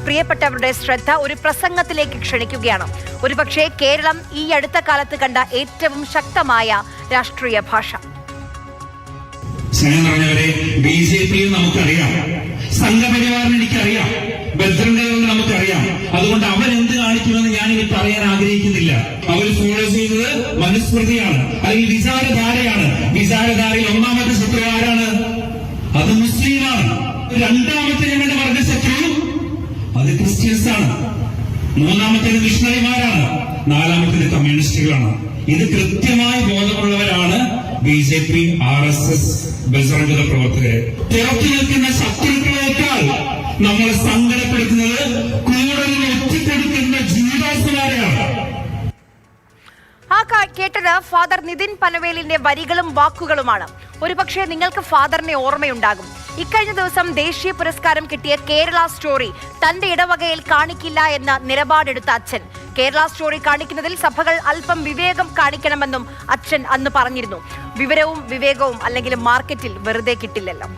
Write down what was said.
പ്രിയപ്പെട്ടവരുടെ ശ്രദ്ധ ഒരു പ്രസംഗത്തിലേക്ക് ക്ഷണിക്കുകയാണ്. ഒരുപക്ഷെ കേരളം ഈ അടുത്ത കാലത്ത് കണ്ട ഏറ്റവും ശക്തമായ രാഷ്ട്രീയ ഭാഷ. സ്നേഹം നിറഞ്ഞവരെ, ബിജെപിയും നമുക്കറിയാം, സംഘപരിവാറിന് എനിക്കറിയാം, ബജ്രംഗദൾ നമുക്കറിയാം. അതുകൊണ്ട് അവരെന്ത് കാണിക്കുമെന്ന് ഞാനിനി പറയാൻ ആഗ്രഹിക്കുന്നില്ല. അവർ ഫോളോ ചെയ്തത് മനുസ്മൃതിയാണ്, അല്ലെങ്കിൽ വിചാരധാരയാണ്. വിചാരധാരയിൽ ഒന്നാമത്തെ ശത്രു ആരാണ്? അത് മുസ്ലിമാണ്. രണ്ടാമത്തെ ഞങ്ങളുടെ വർഗ ശത്രു അത് ക്രിസ്ത്യൻസ് ആണ്. മൂന്നാമത്തേത് മിഷണറിമാരാണ്. നാലാമത്തേത് കമ്മ്യൂണിസ്റ്റുകളാണ്. ഇത് കൃത്യമായി ബോധമുള്ളവരാണ് BJP, RSS, ബജ്രംഗദൾ പ്രവർത്തകരെ. പുറത്തു നിൽക്കുന്ന ശത്രുക്കളേക്കാൾ നമ്മളെ സങ്കടപ്പെടുത്തുന്നത് കൂടുതൽ ഒറ്റിക്കൊടുക്കുന്ന ജീവാസുമാരെയാണ്. കേട്ടത് ഫാദർ നിതിൻ പനവേലിന്റെ വരികളും വാക്കുകളുമാണ്. ഒരുപക്ഷെ നിങ്ങൾക്ക് ഫാദറിനെ ഓർമ്മയുണ്ടാകും. ഇക്കഴിഞ്ഞ ദിവസം ദേശീയ പുരസ്കാരം കിട്ടിയ കേരള സ്റ്റോറി തന്റെ ഇടവകയിൽ കാണിക്കില്ല എന്ന നിലപാടെടുത്ത അച്ഛൻ. കേരള സ്റ്റോറി കാണിക്കുന്നതിൽ സഭകൾ അല്പം വിവേകം കാണിക്കണമെന്നും അച്ഛൻ അന്ന് പറഞ്ഞിരുന്നു. വിവരവും വിവേകവും അല്ലെങ്കിൽ മാർക്കറ്റിൽ വെറുതെ കിട്ടില്ലല്ലോ.